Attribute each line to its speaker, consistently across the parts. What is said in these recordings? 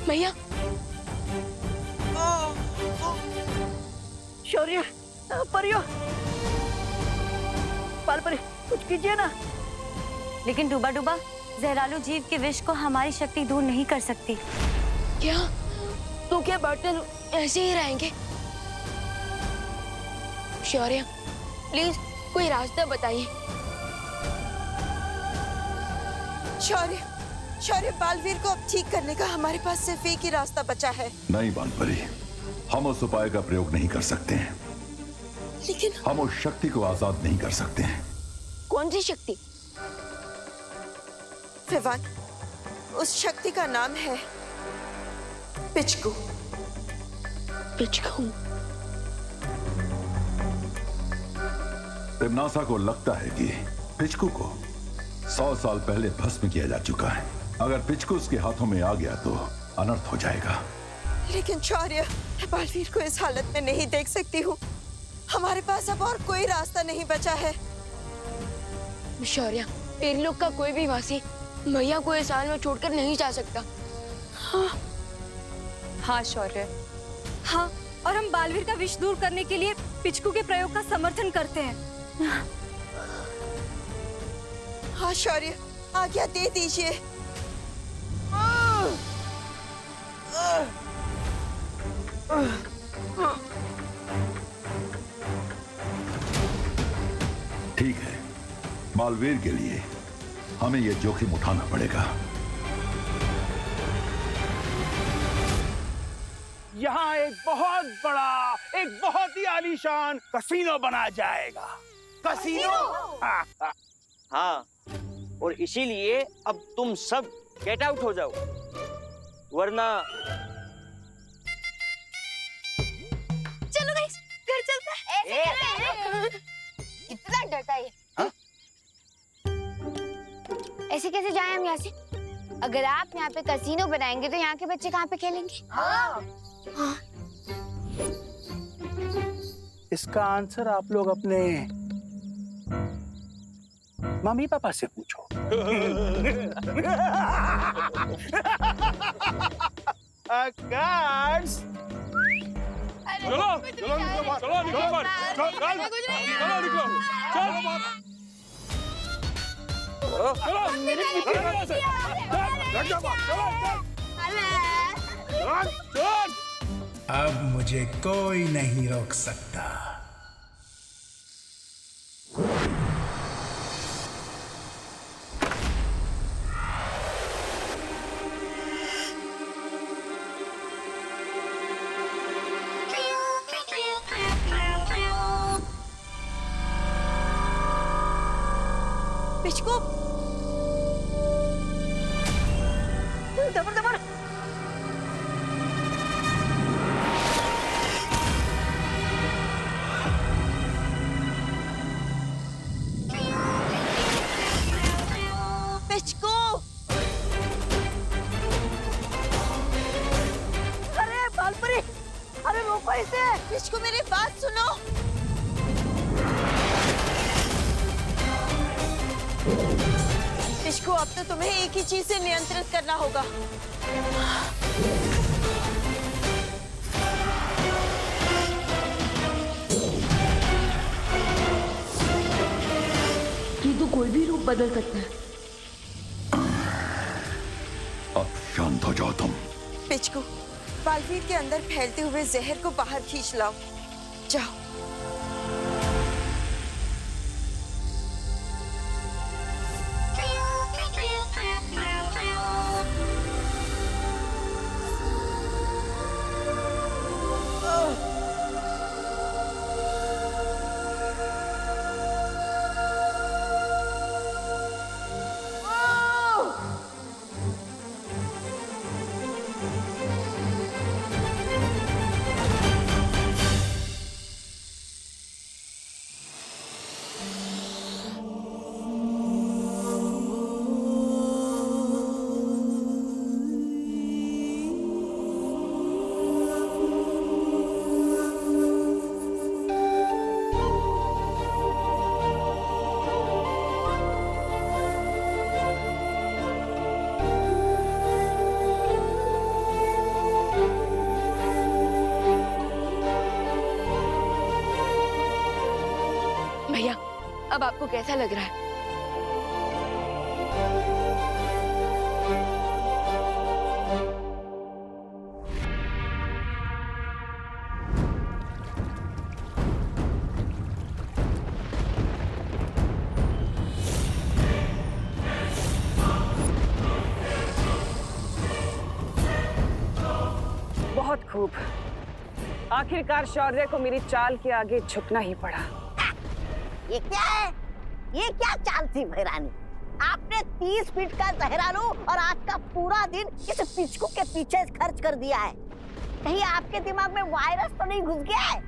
Speaker 1: मैया।
Speaker 2: शौर्य, परियो, पालपरी, कुछ कीजिए ना।
Speaker 3: लेकिन डूबा डूबा, जहरालू जीव के विष को हमारी शक्ति दूर नहीं कर सकती।
Speaker 1: क्या? तो क्या बर्तन ऐसे ही रहेंगे? शौर्य, प्लीज कोई रास्ता बताइए।
Speaker 4: शौर्य, शौर्य, बालवीर को अब ठीक करने का हमारे पास सिर्फ एक ही रास्ता बचा है।
Speaker 5: नहीं बालपरी, हम उस उपाय का प्रयोग नहीं कर सकते हैं।
Speaker 4: लेकिन
Speaker 5: हम उस शक्ति को आजाद नहीं कर सकते हैं।
Speaker 1: कौन सी शक्ति?
Speaker 4: विवान, उस शक्ति का नाम है पिचकू।
Speaker 1: पिचकू?
Speaker 5: तिम्नासा को लगता है कि पिचकू को 100 साल पहले भस्म किया जा चुका है। अगर पिचकू उसके हाथों में आ गया तो अनर्थ हो जाएगा।
Speaker 4: लेकिन शौर्य, मैं बालवीर को इस हालत में नहीं देख सकती हूँ। हमारे पास अब और कोई रास्ता नहीं बचा है।
Speaker 1: शौर्य, इन लोग का कोई भी वासी मैया को इस हाल में छोड़कर नहीं जा सकता।
Speaker 3: हाँ शौर्य, हाँ, और हम बालवीर का विष दूर करने के लिए पिचकू के प्रयोग का समर्थन करते हैं।
Speaker 4: हाँ शौर्य, आज्ञा दे दीजिए।
Speaker 5: ठीक है, बालवीर के लिए हमें यह जोखिम उठाना पड़ेगा।
Speaker 6: यहाँ एक बहुत ही आलीशान कसीनो बना जाएगा। कसीनो?
Speaker 7: हाँ, और इसीलिए अब तुम सब गेट आउट हो जाओ, वरना।
Speaker 1: चलो गाइस, घर चलते हैं। कितना डरता है ये।
Speaker 8: ऐसे कैसे जाएं हम यहाँ से? अगर आप यहाँ पे कसीनो बनाएंगे तो यहाँ के बच्चे कहाँ पे खेलेंगे?
Speaker 1: हाँ।
Speaker 6: इसका आंसर आप लोग अपने मम्मी पापा से पूछो। गार्ड्स,
Speaker 9: चलो चलो निकलो, चलो निकलो मत, चलो निकलो, चलो मेरे पीछे से, चल।
Speaker 10: अब मुझे कोई नहीं रोक सकता।
Speaker 4: पिचकू, दबर दबर। पिचकू,
Speaker 2: अरे बालपरी, अरे रोको इसे।
Speaker 4: पिचकू, मेरी बात सुनो। पिचकू, अब तो तुम्हें एक ही चीज से नियंत्रित करना होगा।
Speaker 1: ये तो कोई भी रूप बदल सकता है।
Speaker 5: अब शांत हो जाओ तुम।
Speaker 4: पिचकू, बालवीर के अंदर फैलते हुए जहर को बाहर खींच लाओ। जाओ।
Speaker 1: आपको कैसा लग रहा है?
Speaker 2: बहुत खूब। आखिरकार शौर्य को मेरी चाल के आगे झुकना ही पड़ा।
Speaker 11: ये क्या है? ये क्या चाल थी भैरानी? आपने 30 फीट का जहरालू और आज का पूरा दिन इस पिचकू के पीछे खर्च कर दिया है। कहीं आपके दिमाग में वायरस तो नहीं घुस गया है?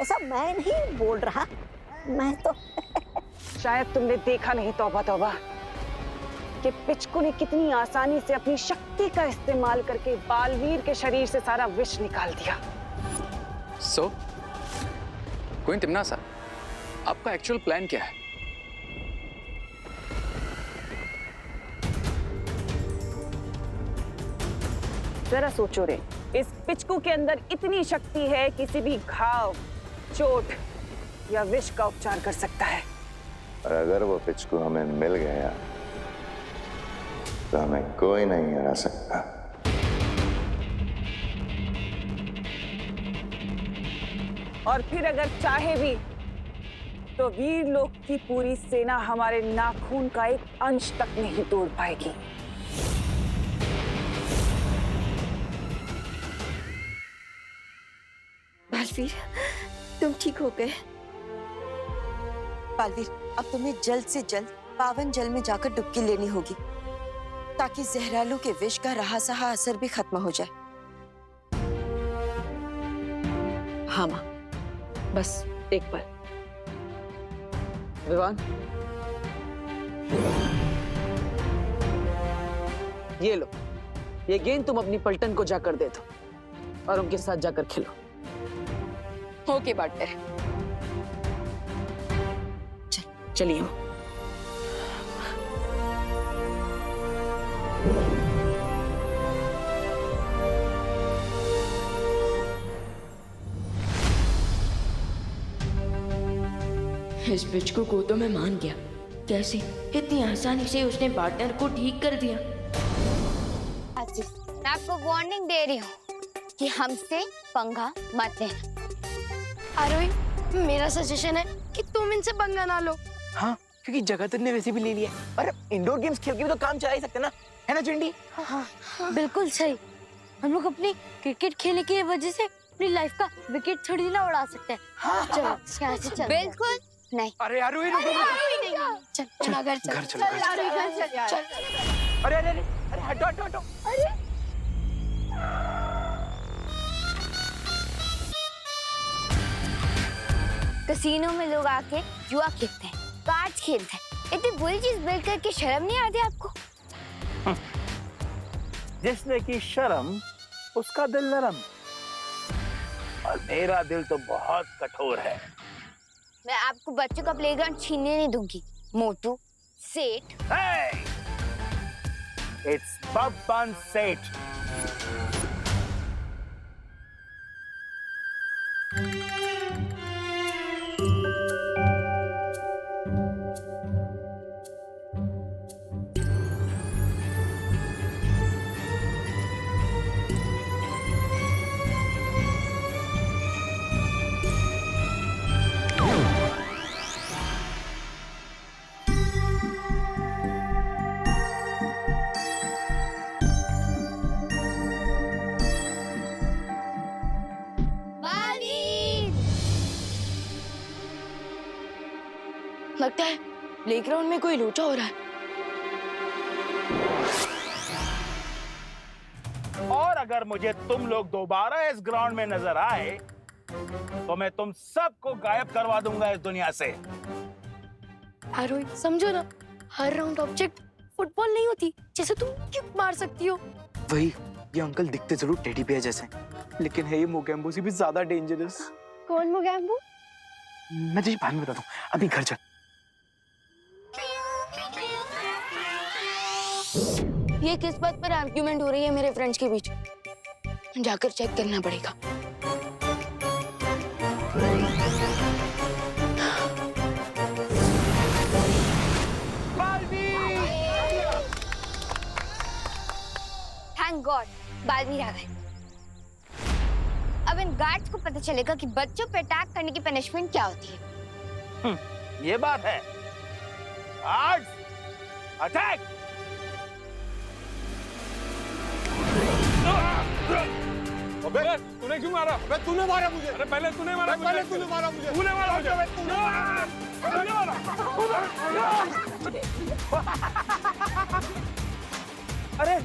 Speaker 11: ऐसा मैं नहीं बोल रहा, मैं तो
Speaker 2: शायद तुमने देखा नहीं तौबा तौबा कि पिचकू ने कितनी आसानी से अपनी शक्ति का इस्तेमाल करके बालवीर के शरीर से सारा विष निकाल दिया।
Speaker 12: सो क्वीन तिम्नासा, आपका एक्चुअल प्लान क्या है?
Speaker 2: जरा सोचो रे, इस पिचकू के अंदर इतनी शक्ति है किसी भी घाव, चोट या विष का उपचार कर सकता है।
Speaker 13: और अगर वो पिचकू हमें मिल गया तो हमें कोई नहीं हरा सकता।
Speaker 2: और फिर अगर चाहे भी तो वीर लोक की पूरी सेना हमारे नाखून का एक अंश तक नहीं तोड़ पाएगी।
Speaker 4: बालवीर, तुम ठीक हो गए? बालवीर, अब तुम्हें जल्द से जल्द पावन जल में जाकर डुबकी लेनी होगी ताकि जहरालू के विष का रहा सहा असर भी खत्म हो जाए।
Speaker 2: हाँ माँ, बस एक पल। विवान, ये लो, ये गेंद तुम अपनी पलटन को जाकर दे दो और उनके साथ जाकर खेलो। ओके पार्टनर, चलिए।
Speaker 14: इस पिचकू को तो मैं मान गया। कैसे इतनी आसानी से उसने पार्टनर को ठीक कर दिया।
Speaker 8: मैं आपको वार्निंग दे रही हूँ कि हमसे पंगा मत लेना।
Speaker 1: आरोही, मेरा सजेशन है कि तुम इनसे पंगा ना लो।
Speaker 7: हाँ, क्योंकि जगत ने वैसे भी ले लिया और इंडोर गेम्स खेल के भी तो काम चला ही सकते ना, है ना चिंडी?
Speaker 1: हाँ, बिल्कुल सही। हम लोग अपनी क्रिकेट खेलने की वजह से अपनी लाइफ का विकेट थोड़ी ना उड़ा सकते हैं। चलो यहाँ से चल।
Speaker 8: बिल्कुल नहीं।
Speaker 7: अरे आरोही, रुको।
Speaker 1: चल चल घर चल।
Speaker 12: घर चलो, घर
Speaker 1: चल।
Speaker 7: अरे अरे अरे अरे हटो हटो हटो।
Speaker 8: कसीनो में लोग आके जुआ खेलते हैं, कार्ड्स खेलते हैं। इतनी बुरी चीज बिल्ड करके शर्म नहीं आती आपको?
Speaker 6: जिसने की शर्म उसका दिल नरम, और मेरा दिल तो बहुत कठोर है।
Speaker 8: मैं आपको बच्चों का प्लेग्राउंड छीनने नहीं दूंगी, मोटू सेठ।
Speaker 6: Hey! It's Babban Seth.
Speaker 1: लगता है प्लेग्राउंड में कोई लोचा हो रहा है।
Speaker 6: और अगर मुझे तुम लोग दोबारा इस ग्राउंड में नजर आए तो मैं तुम सबको गायब करवा दूंगा इस दुनिया से।
Speaker 1: आरोही, समझो ना, हर राउंड ऑब्जेक्ट फुटबॉल नहीं होती जैसे तुम किक मार सकती हो।
Speaker 7: वही, ये अंकल दिखते जरूर टेडी बियर जैसे, लेकिन है ये मोगैम्बो से भी ज्यादा डेंजरस।
Speaker 1: कौन मोगैम्बो?
Speaker 7: मैं तुझे बाद में बता दूं, अभी घर चल।
Speaker 1: ये किस बात पर आर्ग्यूमेंट हो रही है मेरे फ्रेंड्स के बीच? जाकर चेक करना पड़ेगा।
Speaker 8: थैंक गॉड बालवीर आ गए। अब इन गार्ड्स को पता चलेगा कि बच्चों पे अटैक करने की पनिशमेंट क्या होती है।
Speaker 6: ये बात है। Guards attack.
Speaker 9: अबे तूने क्यों मारा? अबे तूने मारा मुझे। अरे पहले तूने मारा मुझे। पहले तूने मारा मुझे। तूने मारा मुझे। तूने मारा।
Speaker 6: अरे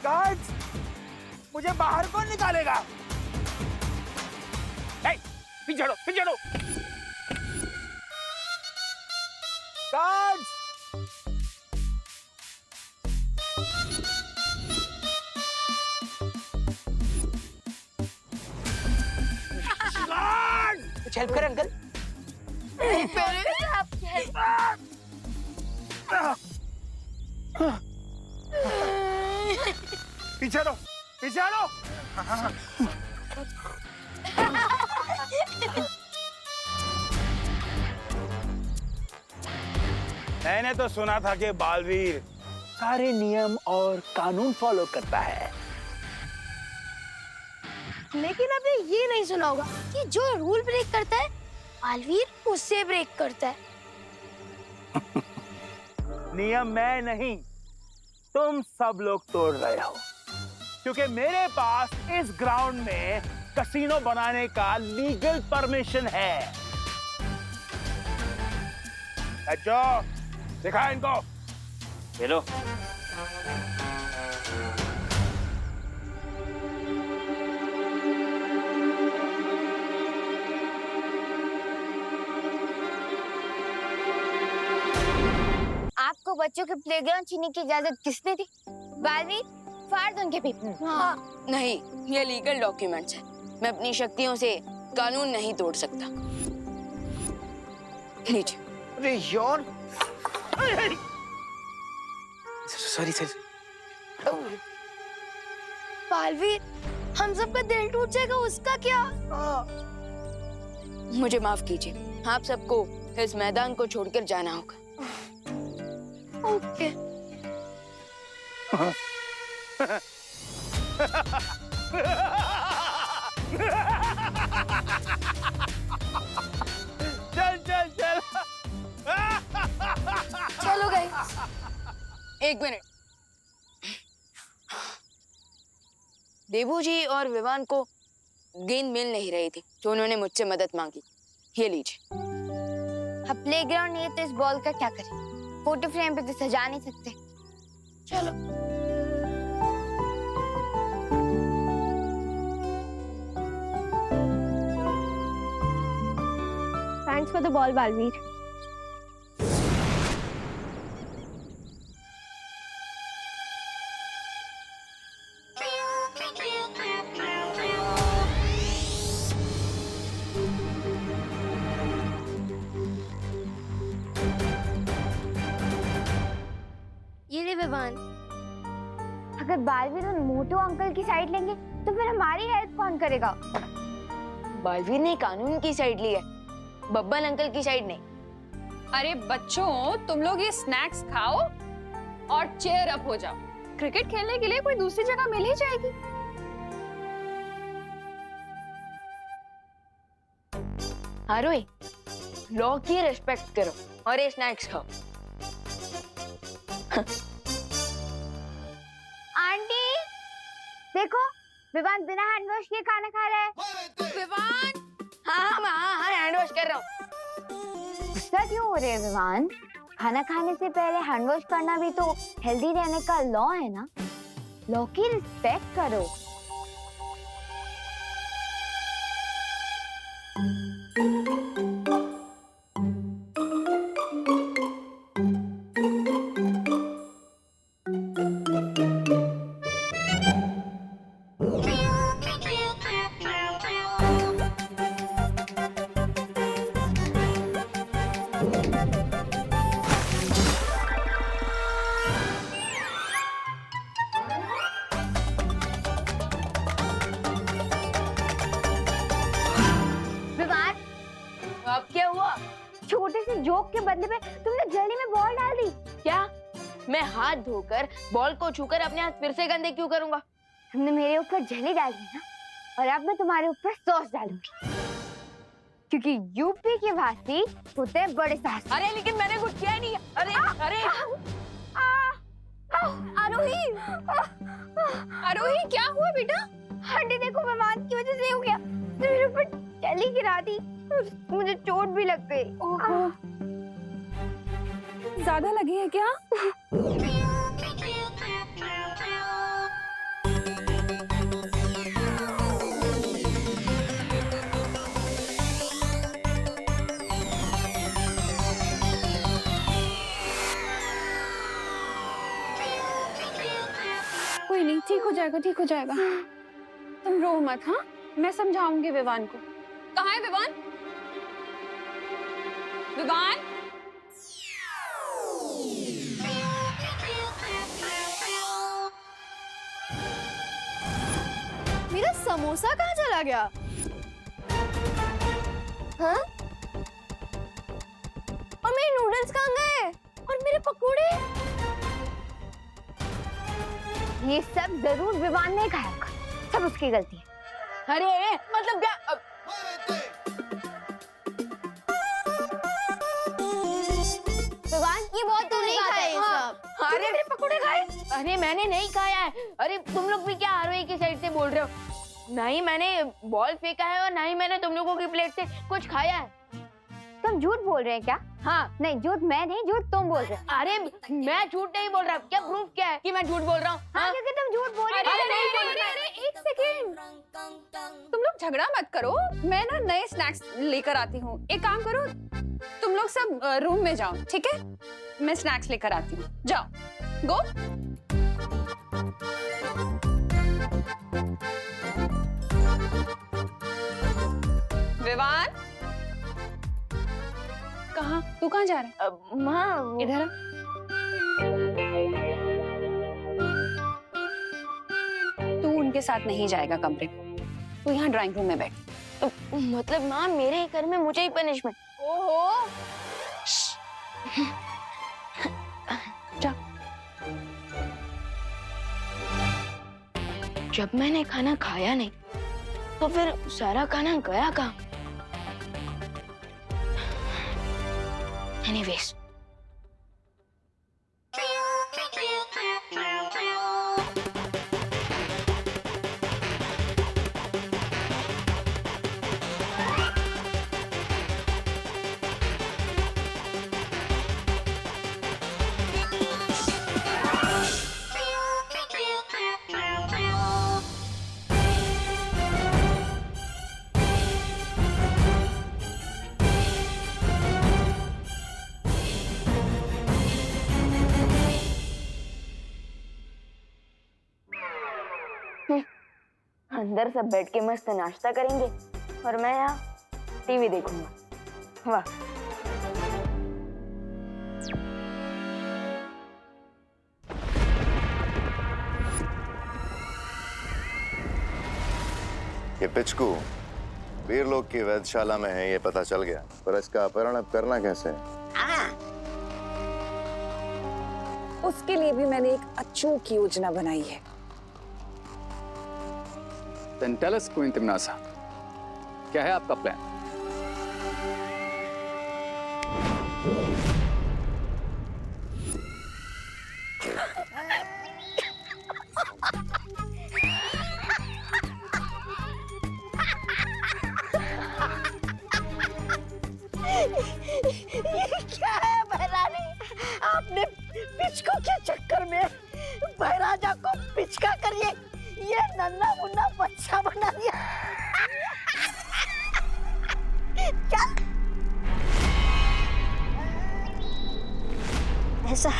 Speaker 6: गार्ड्स, मुझे बाहर कौन निकालेगा? पीछे हटो, पीछे हटो। गार्ड्स,
Speaker 7: कुछ हेल्प कर अंकल।
Speaker 8: पहले आप
Speaker 6: पीछे हटो, पीछे हटो। मैंने तो सुना था कि बालवीर सारे नियम और कानून फॉलो करता है,
Speaker 1: लेकिन आपने ये नहीं सुना होगा कि जो रूल ब्रेक करता है बालवीर उससे ब्रेक करता है।
Speaker 6: नियम मैं नहीं, तुम सब लोग तोड़ रहे हो, क्योंकि मेरे पास इस ग्राउंड में कसीनो बनाने का लीगल परमिशन है। बच्चों, दिखा इनको।
Speaker 7: चलो।
Speaker 8: आपको बच्चों के प्लेग्राउंड छीनने की इजाजत किसने दी? बालवीर, फाड़ दो उनके पेपर।
Speaker 14: हाँ। नहीं, ये लीगल डॉक्यूमेंट्स है। मैं अपनी शक्तियों से कानून नहीं तोड़ सकता। लीजिए।
Speaker 7: अरे यार, सॉरी सर।
Speaker 1: बालवीर, हम सबका दिल टूट जाएगा, उसका क्या?
Speaker 14: मुझे माफ कीजिए, आप सबको इस मैदान को छोड़कर जाना होगा।
Speaker 1: ओके।
Speaker 6: चल चल चल।
Speaker 1: चलो गाइस।
Speaker 14: एक मिनट। देबू जी और विवान को गेंद मिल नहीं रही थी, तो उन्होंने मुझसे मदद मांगी। ये लीजिए।
Speaker 8: अब प्लेग्राउंड नहीं है तो इस बॉल का क्या करें? फोटो फ्रेम पे तो सजा नहीं सकते।
Speaker 1: चलो।
Speaker 15: Thanks for the ball Baalveer.
Speaker 1: ये ले विवान।
Speaker 8: अगर बालवीर उन मोटू अंकल की साइड लेंगे तो फिर हमारी हेल्प कौन करेगा?
Speaker 14: बालवीर ने कानून की साइड ली है, बब्बन अंकल की साइड नहीं।
Speaker 3: अरे बच्चों, तुम लोग ये स्नैक्स खाओ और चेयर अप हो जाओ। क्रिकेट खेलने के लिए कोई दूसरी जगह मिल ही जाएगी।
Speaker 14: हारोए, लॉ की रिस्पेक्ट करो और ये स्नैक्स खाओ।
Speaker 8: आंटी, देखो विवान बिना हैंड वॉश किए खाना खा रहा है।
Speaker 14: विवान, हाँ, हैंड वॉश कर रहा हूँ।
Speaker 8: गुस्सा क्यों हो रहे हैं विवान? खाना खाने से पहले हैंड वॉश करना भी तो हेल्दी रहने का लॉ है ना। लॉ की रिस्पेक्ट करो। छोटे से जोक के बदले में तुमने जली में बॉल डाल दी।
Speaker 14: क्या मैं हाथ धोकर बॉल को छूकर अपने हाथ फिर से गंदे क्यों करूंगा?
Speaker 8: तुमने मेरे ऊपर जली डाली ना, और अब मैं तुम्हारे ऊपर सॉस डालूंगी, क्योंकि यूपी के वासी होते हैं बड़े साहसी।
Speaker 14: अरे लेकिन मैंने कुछ किया ही नहीं। अरे अरे
Speaker 8: आरोही,
Speaker 3: आरोही क्या हुआ बेटा?
Speaker 8: आंटी देखो, विमान की वजह से हो गया। उसने मेरे ऊपर जली गिरा दी, मुझे चोट भी लग गई।
Speaker 3: ज्यादा लगी है क्या? कोई नहीं, ठीक हो जाएगा, ठीक हो जाएगा। तुम रो मत। हाँ, मैं समझाऊंगी विवान को। कहाँ है विवान? विवान?
Speaker 15: मेरा समोसा कहाँ चला गया? हाँ? और मेरे नूडल्स कहाँ गए? और मेरे पकोड़े?
Speaker 8: ये सब जरूर विवान ने खाया होगा, सब उसकी गलती है।
Speaker 14: अरे मतलब क्या?
Speaker 8: विवान, ये बहुत तो नहीं खाए ये सब।
Speaker 14: अरे मेरे पकोड़े खाए? अरे मैंने नहीं खाया है। अरे तुम लोग भी क्या आरोही की साइड से बोल रहे हो? नहीं मैंने बॉल फेंका है और ना ही मैंने तुम लोगों की प्लेट से कुछ खाया है।
Speaker 8: तुम झूठ बोल रहे हैं क्या?
Speaker 14: हाँ।
Speaker 8: नहीं, झूठ मैं नहीं, झूठ तुम बोल रहे हो।
Speaker 14: अरे मैं झूठ नहीं बोल रहा। क्या प्रूफ क्या है कि मैं झूठ बोल रहा हूँ?
Speaker 8: हाँ, क्योंकि तुम झूठ बोल रहे हो।
Speaker 3: अरे एक सेकेंड, तुम लोग झगड़ा मत करो। मैं ना नए स्नैक्स लेकर आती हूँ। एक काम करो, तुम लोग सब रूम में जाओ, ठीक है? मैं स्नैक्स लेकर आती हूँ। जाओ, गो। विवान, कहाँ? तू कहाँ जा रहा है?
Speaker 14: माँ
Speaker 3: इधर आ। तू उनके साथ नहीं जाएगा कमरे में। तू यहाँ ड्राइंग रूम में बैठ।
Speaker 14: मतलब माँ मेरे ही घर में मुझे ही पनिशमेंट?
Speaker 3: ओहो,
Speaker 14: जा। जब मैंने खाना खाया नहीं तो फिर सारा खाना गया कहाँ? Anyways. अंदर सब बैठ के मस्त नाश्ता करेंगे और मैं यहाँ टीवी देखूंगा। वाह।
Speaker 13: ये पिचकू वीरलोक की वैधशाला में है, ये पता चल गया, पर इसका अपहरण अब करना कैसे है?
Speaker 2: उसके लिए भी मैंने एक अचूक योजना बनाई है।
Speaker 12: Then tell us, Queen Timnasa, क्या है आपका प्लान?
Speaker 11: ये क्या है बहरानी? आपने पिचको के चक्कर में बहराजा को पिचका कर ये नन्ना मुन्ना बच्चा बना दिया। चल, ऐसा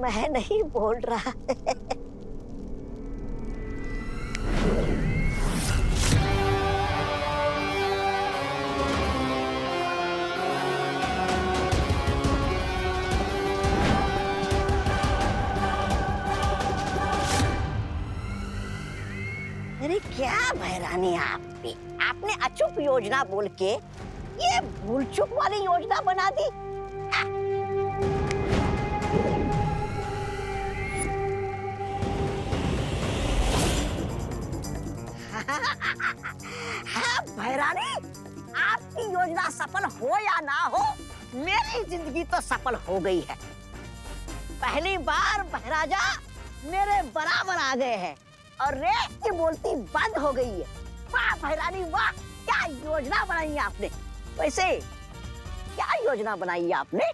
Speaker 11: मैं नहीं बोल रहा। अरे क्या बहरानी आपने अचूक योजना बोल के ये भूल चूक वाली योजना बना दी। भैरानी, आपकी योजना सफल हो या ना हो, मेरी जिंदगी तो सफल हो गई है। पहली बार महाराजा मेरे बराबर आ गए हैं और रेत की बोलती बंद हो गई है। वाह भैरानी वाह, क्या योजना बनाई है आपने। वैसे क्या योजना बनाई है आपने?